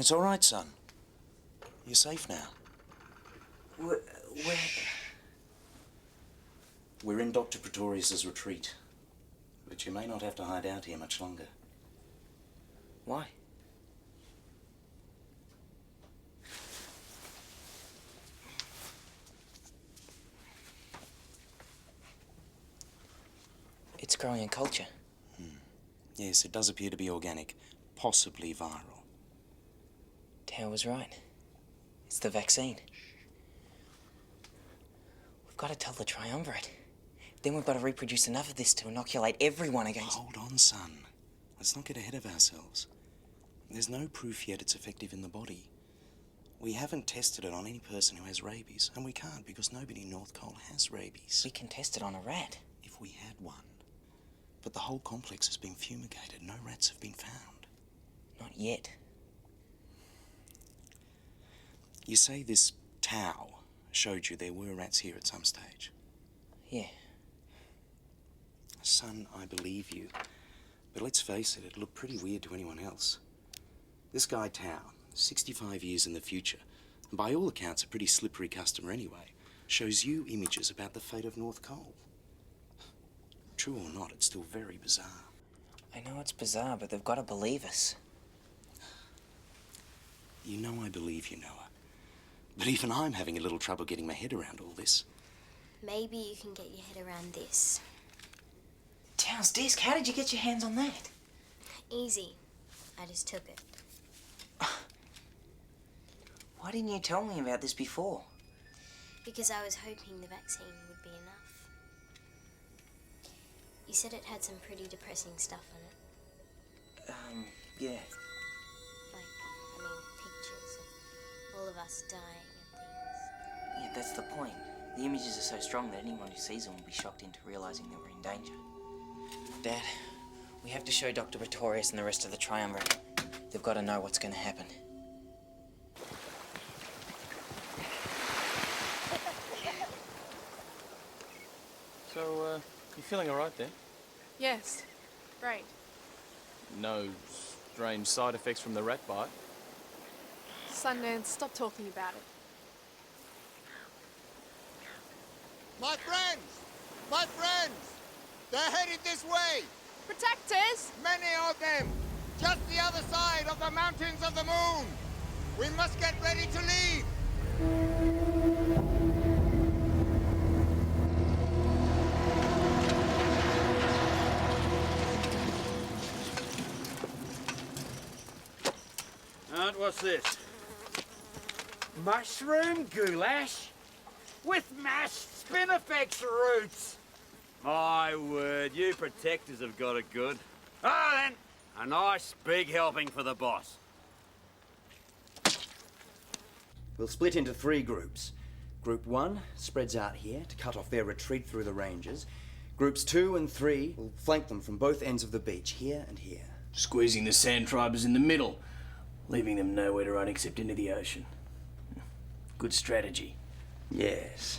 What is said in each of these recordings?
It's all right, son. You're safe now. Where? We're in Dr. Pretorius's retreat. But you may not have to hide out here much longer. Why? It's growing in culture. Yes, it does appear to be organic, possibly viral. Tao was right. It's the vaccine. We've got to tell the Triumvirate. Then we've got to reproduce enough of this to inoculate everyone against... Hold on, son. Let's not get ahead of ourselves. There's no proof yet it's effective in the body. We haven't tested it on any person who has rabies, and we can't because nobody in North Cole has rabies. We can test it on a rat. If we had one. But the whole complex has been fumigated. No rats have been found. Not yet. You say this Tau showed you there were rats here at some stage? Yeah. Son, I believe you. But let's face it, it looked pretty weird to anyone else. This guy Tau, 65 years in the future, and by all accounts a pretty slippery customer anyway, shows you images about the fate of North Cole. True or not, it's still very bizarre. I know it's bizarre, but they've got to believe us. You know I believe you, Noah. But even I'm having a little trouble getting my head around all this. Maybe you can get your head around this. Tao's disc, how did you get your hands on that? Easy. I just took it. Why didn't you tell me about this before? Because I was hoping the vaccine would be enough. You said it had some pretty depressing stuff on it. Yeah. Pictures of all of us dying and things. Yeah, that's the point. The images are so strong that anyone who sees them will be shocked into realizing that we're in danger. Dad, we have to show Dr. Pretorius and the rest of the Triumvirate. They've got to know what's going to happen. So, you feeling all right there? Yes. Great. No strange side effects from the rat bite? Sundance, stop talking about it. My friends! My friends! They're headed this way! Protectors! Many of them! Just the other side of the mountains of the moon! We must get ready to leave! And what's this? Mushroom goulash? With mashed spinifex roots! My word, you protectors have got it good. Ah, then, a nice big helping for the boss. We'll split into 3 groups. Group 1 spreads out here to cut off their retreat through the ranges. Groups 2 and 3 will flank them from both ends of the beach, here and here. Squeezing the sand tribers in the middle, leaving them nowhere to run except into the ocean. Good strategy. Yes.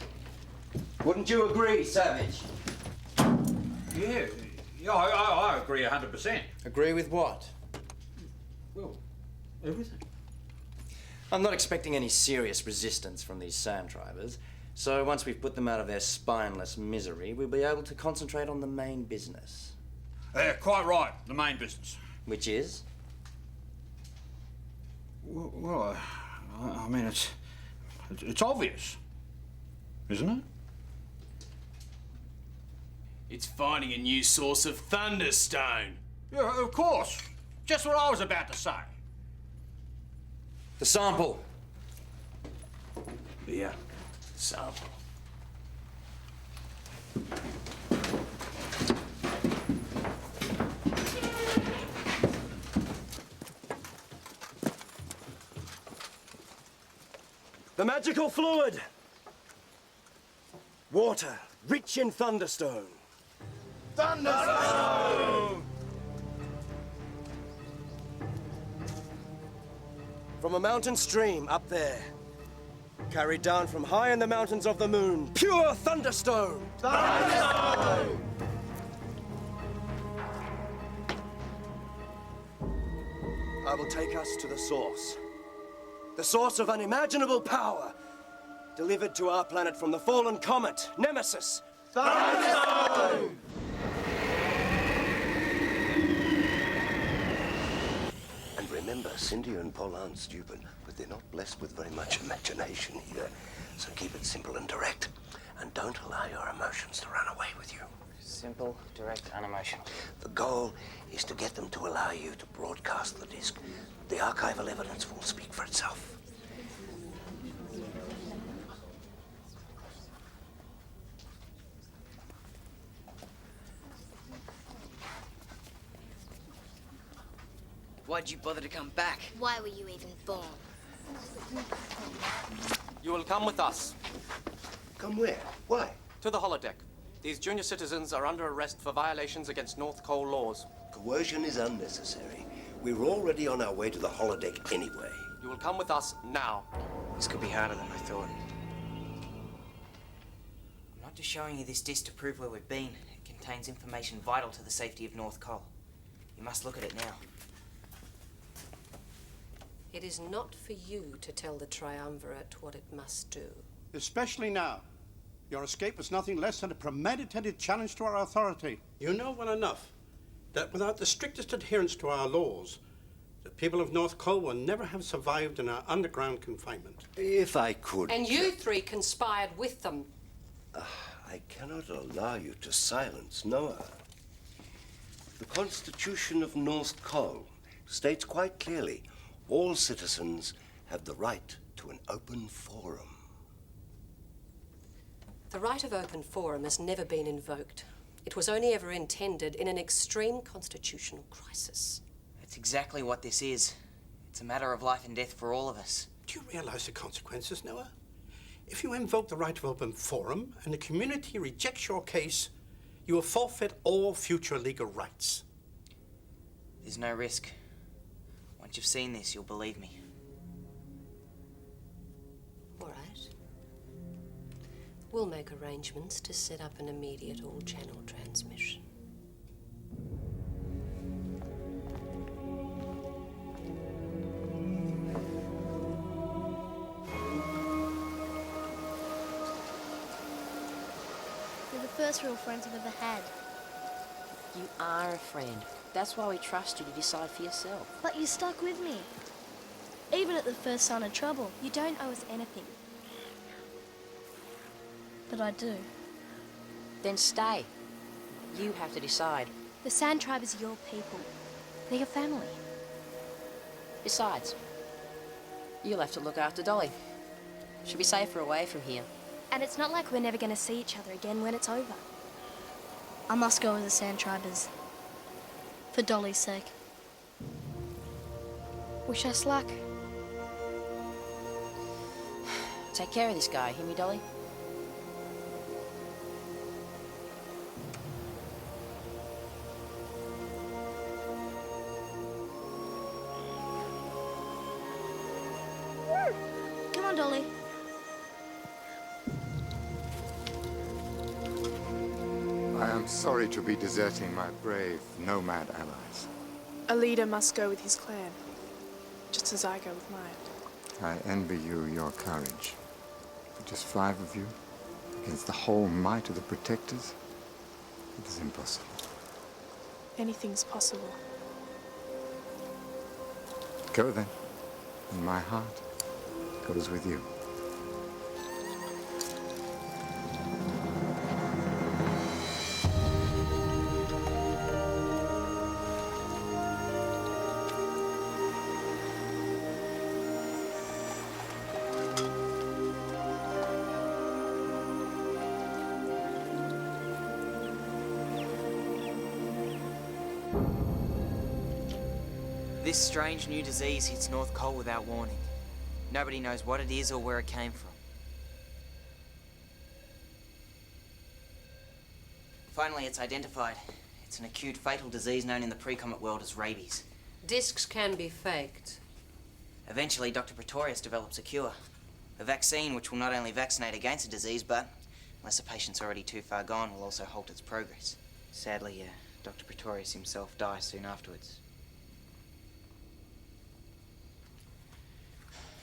Wouldn't you agree, Savage? Yeah, I agree 100%. Agree with what? Well, everything. I'm not expecting any serious resistance from these sand tribers, so once we've put them out of their spineless misery, we'll be able to concentrate on the main business. Quite right, the main business. Which is? Well, I mean, it's obvious, isn't it? It's finding a new source of Thunderstone. Yeah, of course. Just what I was about to say. The sample. Yeah, sample. The magical fluid. Water, rich in Thunderstone. Thunderstone! From a mountain stream up there. Carried down from high in the mountains of the moon. Pure Thunderstone! Thunderstone! I will take us to the source. the source of unimaginable power, delivered to our planet from the fallen comet, Nemesis. Thunderstone! And remember, Cindy and Paul aren't stupid, but they're not blessed with very much imagination either. So keep it simple and direct, and don't allow your emotions to run away with you. Simple, direct, unemotional. The goal is to get them to allow you to broadcast the disc. The archival evidence will speak for itself. Why'd you bother to come back? Why were you even born? You will come with us. Come where? Why? To the holodeck. These junior citizens are under arrest for violations against North Cole laws. Coercion is unnecessary. We're already on our way to the holodeck anyway. You will come with us now. This could be harder than I thought. I'm not just showing you this disc to prove where we've been. It contains information vital to the safety of North Cole. You must look at it now. It is not for you to tell the Triumvirate what it must do. Especially now. Your escape was nothing less than a premeditated challenge to our authority. You know well enough that without the strictest adherence to our laws, the people of North Cole will never have survived in our underground confinement. If I could... And you three conspired with them. I cannot allow you to silence Noah. The Constitution of North Cole states quite clearly all citizens have the right to an open forum. The right of open forum has never been invoked. It was only ever intended in an extreme constitutional crisis. That's exactly what this is. It's a matter of life and death for all of us. Do you realize the consequences, Noah? If you invoke the right of open forum and the community rejects your case, you will forfeit all future legal rights. There's no risk. Once you've seen this, you'll believe me. All right. We'll make arrangements to set up an immediate all-channel transmission. You're the first real friends I've ever had. You are a friend. That's why we trust you to decide for yourself. But you stuck with me. Even at the first sign of trouble. You don't owe us anything. But I do. Then stay. You have to decide. The Sand Tribe is your people. They're your family. Besides, you'll have to look after Dolly. She'll be safer away from here. And it's not like we're never going to see each other again when it's over. I must go with the Sand Tribers. For Dolly's sake. Wish us luck. Take care of this guy, hear me, Dolly? Come on, Dolly. I am sorry to be deserting my brave nomad allies. A leader must go with his clan, just as I go with mine. I envy you your courage. For just 5 of you, against the whole might of the Protectors, it is impossible. Anything's possible. Go then, and my heart goes with you. This strange new disease hits North Cole without warning. Nobody knows what it is or where it came from. Finally, it's identified. It's an acute, fatal disease known in the pre-comet world as rabies. Discs can be faked. Eventually, Dr. Pretorius develops a cure. A vaccine which will not only vaccinate against the disease, but, unless the patient's already too far gone, will also halt its progress. Sadly, Dr. Pretorius himself dies soon afterwards.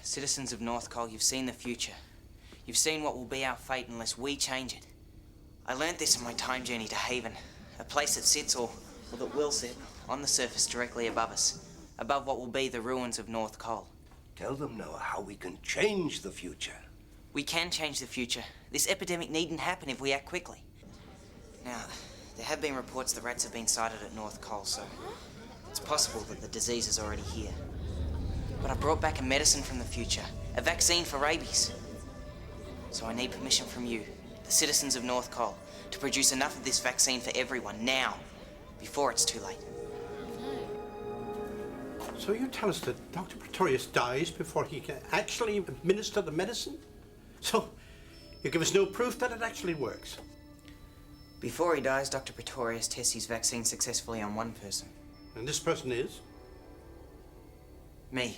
Citizens of North Cole, you've seen the future. You've seen what will be our fate unless we change it. I learnt this on my time journey to Haven, a place that sits, or that will sit, on the surface directly above us, above what will be the ruins of North Cole. Tell them, Noah, how we can change the future. We can change the future. This epidemic needn't happen if we act quickly. Now, there have been reports that rats have been sighted at North Cole, so it's possible that the disease is already here. But I brought back a medicine from the future, a vaccine for rabies. So I need permission from you, the citizens of North Cole, to produce enough of this vaccine for everyone, now, before it's too late. So you tell us that Dr. Pretorius dies before he can actually administer the medicine? So you give us no proof that it actually works? Before he dies, Dr. Pretorius tests his vaccine successfully on one person. And this person is? Me.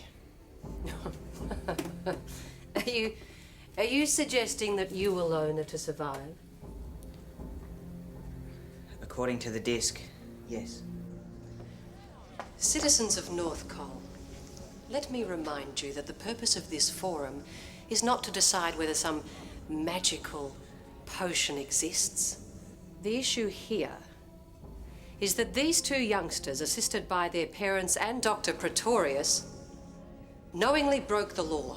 Are you suggesting that you alone are to survive? According to the disc, yes. Citizens of North Cole, let me remind you that the purpose of this forum is not to decide whether some magical potion exists. The issue here is that these two youngsters, assisted by their parents and Dr. Pretorius, knowingly broke the law.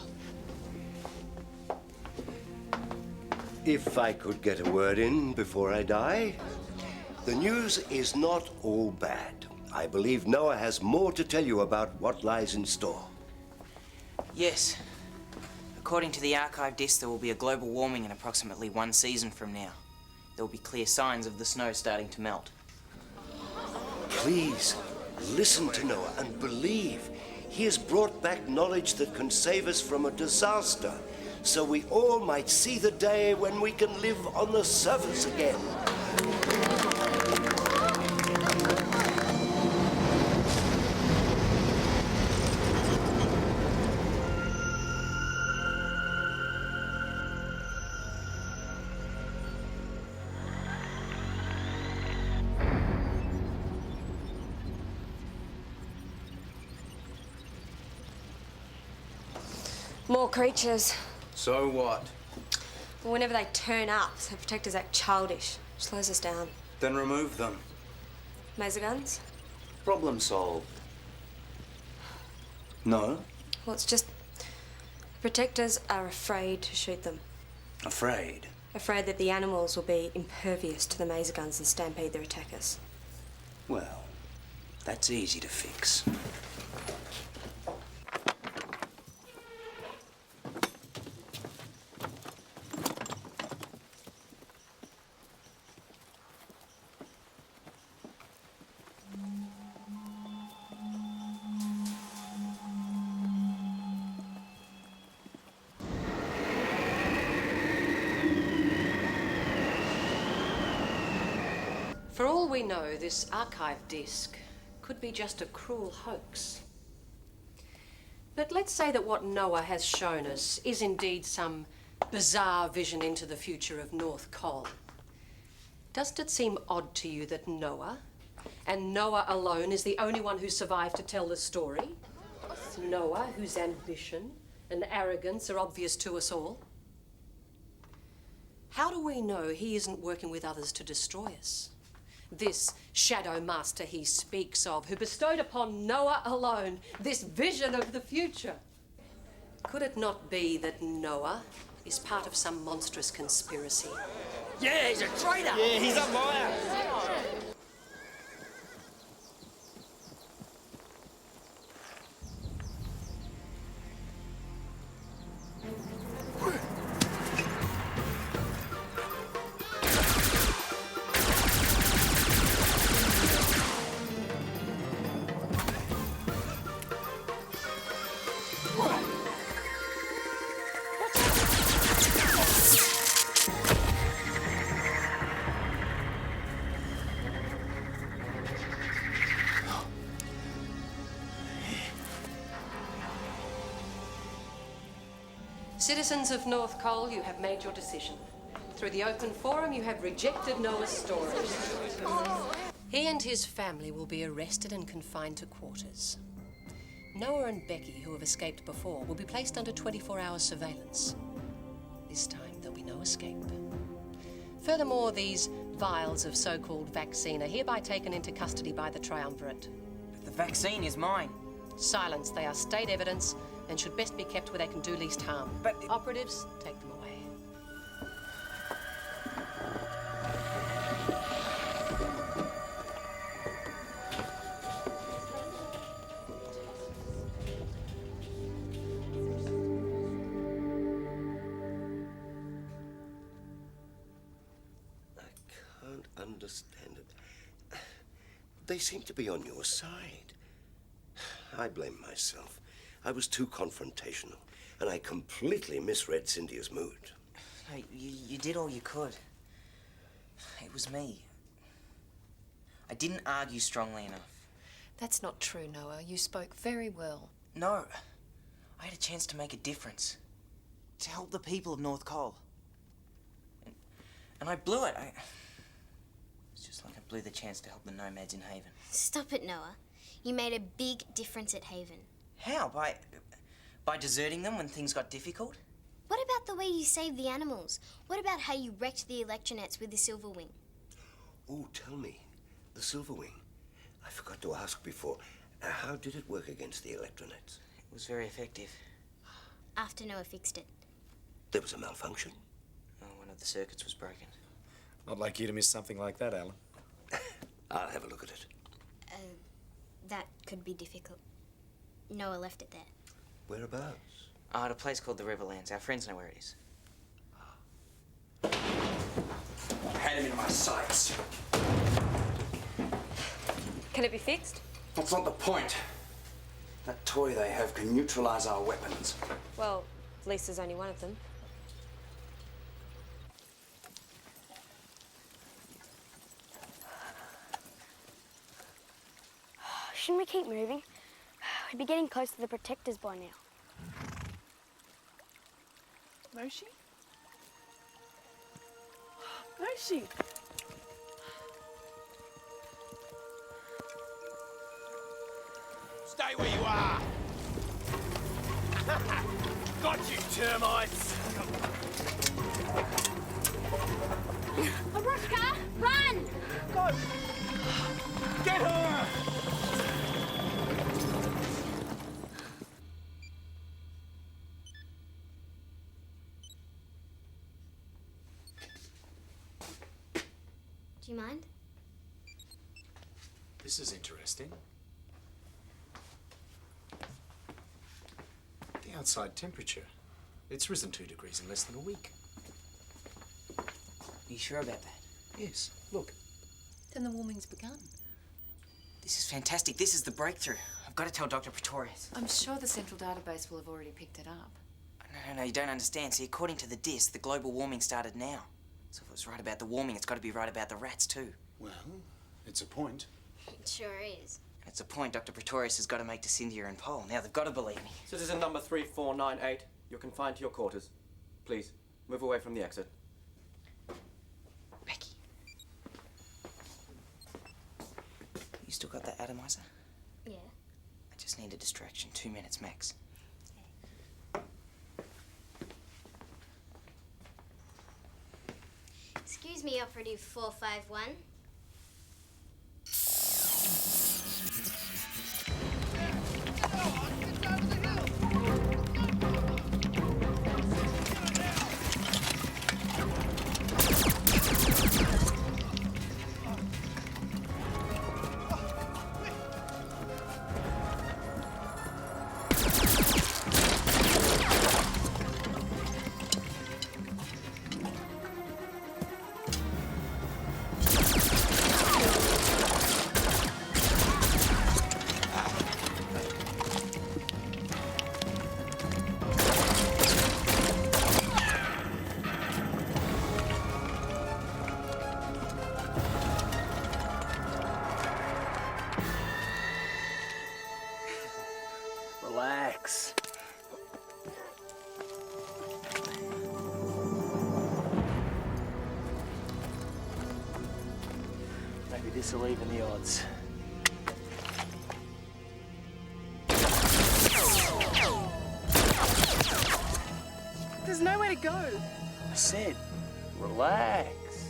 If I could get a word in before I die, the news is not all bad. I believe Noah has more to tell you about what lies in store. Yes. According to the archive disc, there will be a global warming in approximately 1 season from now. There will be clear signs of the snow starting to melt. Please, listen to Noah and believe. He has brought back knowledge that can save us from a disaster, so we all might see the day when we can live on the surface again. More creatures. So what? Whenever they turn up, the protectors act childish. Slows us down. Then remove them. Laser guns? Problem solved. No? Well, it's just... the protectors are afraid to shoot them. Afraid? Afraid that the animals will be impervious to the maser guns and stampede their attackers. Well, that's easy to fix. For all we know, this archive disc could be just a cruel hoax. But let's say that what Noah has shown us is indeed some bizarre vision into the future of North Cole. Doesn't it seem odd to you that Noah, and Noah alone, is the only one who survived to tell the story? Noah, whose ambition and arrogance are obvious to us all? How do we know he isn't working with others to destroy us? This Shadowmaster he speaks of, who bestowed upon Noah alone this vision of the future. Could it not be that Noah is part of some monstrous conspiracy? Yeah, he's a traitor! Yeah, he's up my ass! Citizens of North Cole, you have made your decision. Through the open forum, you have rejected Noah's story. He and his family will be arrested and confined to quarters. Noah and Becky, who have escaped before, will be placed under 24-hour surveillance. This time, there'll be no escape. Furthermore, these vials of so-called vaccine are hereby taken into custody by the Triumvirate. But the vaccine is mine. Silence. They are state evidence and should best be kept where they can do least harm. But... Operatives, take them away. Understand it. They seem to be on your side. I blame myself. I was too confrontational, and I completely misread Cynthia's mood. Hey, you did all you could. It was me. I didn't argue strongly enough. That's not true, Noah. You spoke very well. No. I had a chance to make a difference. To help the people of North Cole. And I blew it. It's just like I blew the chance to help the nomads in Haven. Stop it, Noah. You made a big difference at Haven. How? By deserting them when things got difficult? What about the way you saved the animals? What about how you wrecked the electronets with the Silverwing? Oh, tell me. The Silverwing. I forgot to ask before. How did it work against the electronets? It was very effective. After Noah fixed it. There was a malfunction? Oh, one of the circuits was broken. Not like you to miss something like that, Alan. I'll have a look at it. That could be difficult. Noah left it there. Whereabouts? At a place called the Riverlands. Our friends know where it is. I had him in my sights. Can it be fixed? That's not the point. That toy they have can neutralize our weapons. Well, at least there's only one of them. Shouldn't we keep moving? We'd be getting close to the protectors by now. Moshi? Moshi! Stay where you are! Got you, termites! Arushka, run! Go! Get her! Do you mind? This is interesting. The outside temperature. It's risen 2 degrees in less than a week. Are you sure about that? Yes, look. Then the warming's begun. This is fantastic. This is the breakthrough. I've got to tell Dr. Pretorius. I'm sure the central database will have already picked it up. No, you don't understand. See, according to the disk, the global warming started now. So if it was right about the warming, it's got to be right about the rats, too. Well, it's a point. It sure is. And it's a point Dr. Pretorius has got to make to Cynthia and Paul. Now they've got to believe me. Citizen number 3498, you're confined to your quarters. Please, move away from the exit. Becky. You still got that atomizer? Yeah. I just need a distraction. 2 minutes max. Excuse me, Operative 451. Relax. Maybe this will even the odds. go? I said, relax.